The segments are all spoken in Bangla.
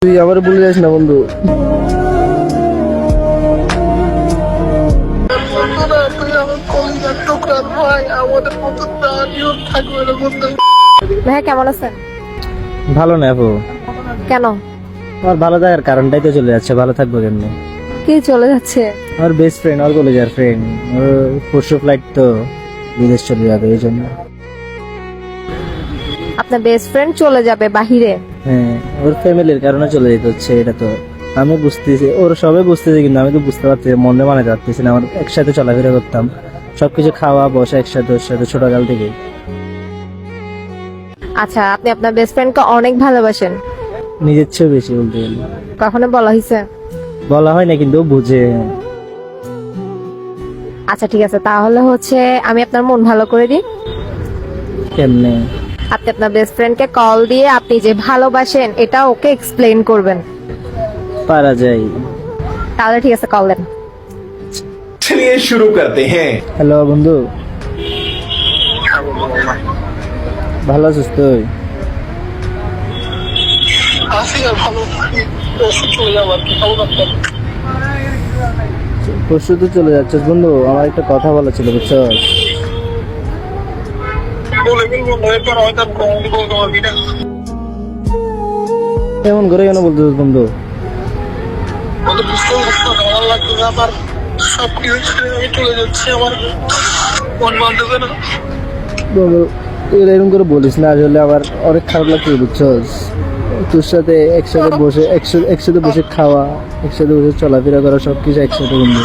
তুই আবার ভুলে যাস না বন্ধু। ভাইয়া কেমন আছেন? ভালো না আপু, কেন? আমার ভালো থাকার কারণটাই তো চলে যাচ্ছে, ভালো থাকবো কেমনি? কি চলে যাচ্ছে? আমার বেস্ট ফ্রেন্ড, আমার কলেজের ফ্রেন্ড, ওর পরশু ফ্লাইট তো বিদেশ চলে যাবে এই জন্য। আপনার বেস্ট ফ্রেন্ড চলে যাবে বাহিরে? হ্যাঁ, ওর ফ্যামিলির কারণে চলে যেতে হচ্ছে, এটা তো আমি বুঝতেছি, ওর সবাই বুঝতেছি, কিন্তু আমি তো বুঝতে পারছি, মনে মানাতে পারতেছি না। আমার একসাথে চলাফেরা করতাম, সবকিছু খাওয়া বসা একসাথে, ওর সাথে ছোটকাল থেকে। আচ্ছা, আপনি আপনার বেস্ট ফ্রেন্ডকে অনেক ভালোবাসেন, নিজের চেয়েও বেশি বলতে গেলে। কখনো বলা হয়েছে? বলা হয় না, কিন্তু ও বুঝে। আচ্ছা ঠিক আছে, তাহলে আমি আপনার মন ভালো করে দিই। কেমনে? আপনি আপনার বেস্ট ফ্রেন্ডকে কল দিয়ে আপনি যে ভালোবাসেন এটা ওকে এক্সপ্লেইন করবেন। পারা যায়। তাহলে ঠিক আছে, কল দেন। चलिए शुरू करते हैं। হ্যালো বন্ধু, ভালো আছিস তুই? পরশু তো চলে যাচ্ছিস বন্ধু, আমার একটা কথা বলা ছিল বুঝছো। এমন করে কেন বলতেছিস বন্ধু? বন্ধু, তুই এরকম করে বলিস না, আসলে আমার অনেক খারাপ লাগছে বুঝছস। তোর সাথে একসাথে বসে খাওয়া, একসাথে বসে চলাফেরা করা, সবকিছু একসাথে বন্ধু।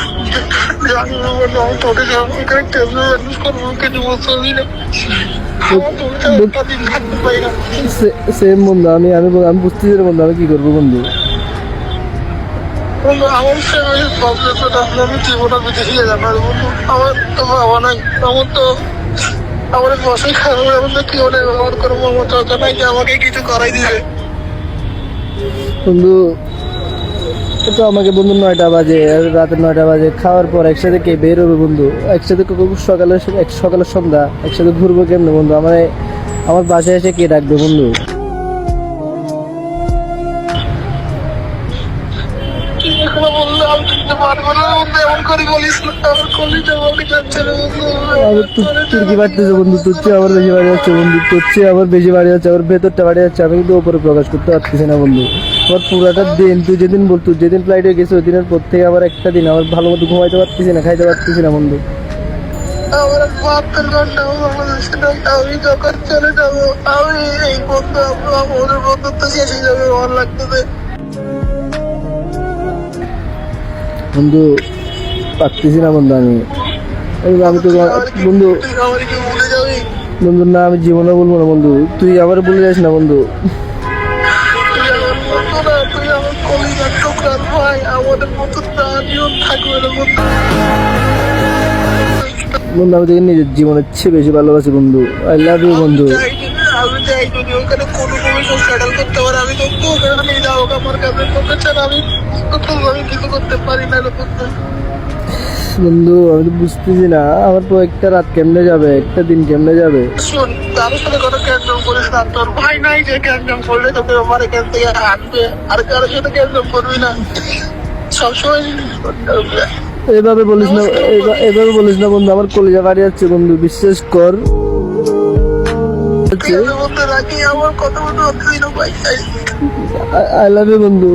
সেম বন্ধু, আমি আমি আমি বুঝতেছি না বন্ধু, আমি কি করবো বন্ধু? আমার ফ্যামিলির প্রবলেম আমি জীবনে বিদেশে যাবো বন্ধু। আমার তো বাবা নাই, আমার তো আমার বসে খারাপ, আমি তো কি অনেক ব্যবহার করবো, আমার দরকার নাই যে আমাকে কিছু করাই দিবে বন্ধু। তো আমাকে বন্ধু 9টা বাজে, রাতের 9টা বাজে, খাওয়ার পর একসাথে কে বের হবে বন্ধু? একসাথে সকালের সন্ধ্যা একসাথে ঘুরবো কেমনে বন্ধু? আমার বাসায় এসে কে ডাকবে বন্ধু? এখনো বললে আমি শুনতে পারবো না বন্ধু। এমন করে বলিস না, আমার কলিটা আমাকে যাচ্ছে না বন্ধু। তোর কি বাড়তেছে বন্ধু? তোর চেয়ে আমার বেশি বাড়ি যাচ্ছে বন্ধু, তোর চেয়ে আমার বেশি বাড়ি যাচ্ছে, আমার ভেতরটা বাড়ি যাচ্ছে, আমি কিন্তু ওপরে প্রকাশ করতে পারতেছি না বন্ধু। আমার পুরাটা দিন, তুই যেদিন ফ্লাইটে গেছিস ওই দিনের পর থেকে আমার একটা দিন আমার ভালো মতো ঘুমাইতে পারতেছি না, খাইতে পারতেছি না বন্ধু। আমার বাপের ঘন্টা বাংলাদেশে নাই, আমি যখন চলে যাবো আমি এই বন্ধু আমাদের বন্ধুত্ব শেষ হয়ে যাবে আমার লাগতেছে বন্ধু। পারতেছি না বন্ধু, আমি তো বন্ধু। আমার কি ভুলে যাবি? বন্ধু না, আমি জীবনে বলবো না বন্ধু, তুই আবার বলে যাস না বন্ধু। তুই আমার বন্ধু না, তুই আমার কলিজার টুকরার ভাই, আমাদের বন্ধুত্ব আজীবন থাকবে না বন্ধু। বন্ধু, আমি তোকে নিজের জীবনের চেয়ে বেশি ভালোবাসি বন্ধু। আই লাভ ইউ বন্ধু। আমি চাই যদি ওখানে কোনো সব সেটেল করতে পারে, আমি তো ওখানে নিয়ে যাবো আমার কাছে। তোকে ছাড়া আমি কিছু করতে পারি না বন্ধু। বন্ধু, আমি তো বুঝতেছি না, আমার তো একটা রাত কেমনে যাবে, একটা দিন কেমনে যাবে। শোন, কারোর সাথে কোনো ক্যান্সেল করিস না, তোর ভাই নাই যে ক্যান্সেল করলে তোকে আমার এখান থেকে আনবে, আর কারোর সাথে ক্যান্সেল করবি না, সবসময় এভাবে বলিস না, এভাবে বলিস না বন্ধু, আমার কলিজা বাড়ি যাচ্ছে বন্ধু, বিশ্বাস কর। বলতে রাখি আমার কথা মতো ভাই। আই লাভ ইউ বন্ধু।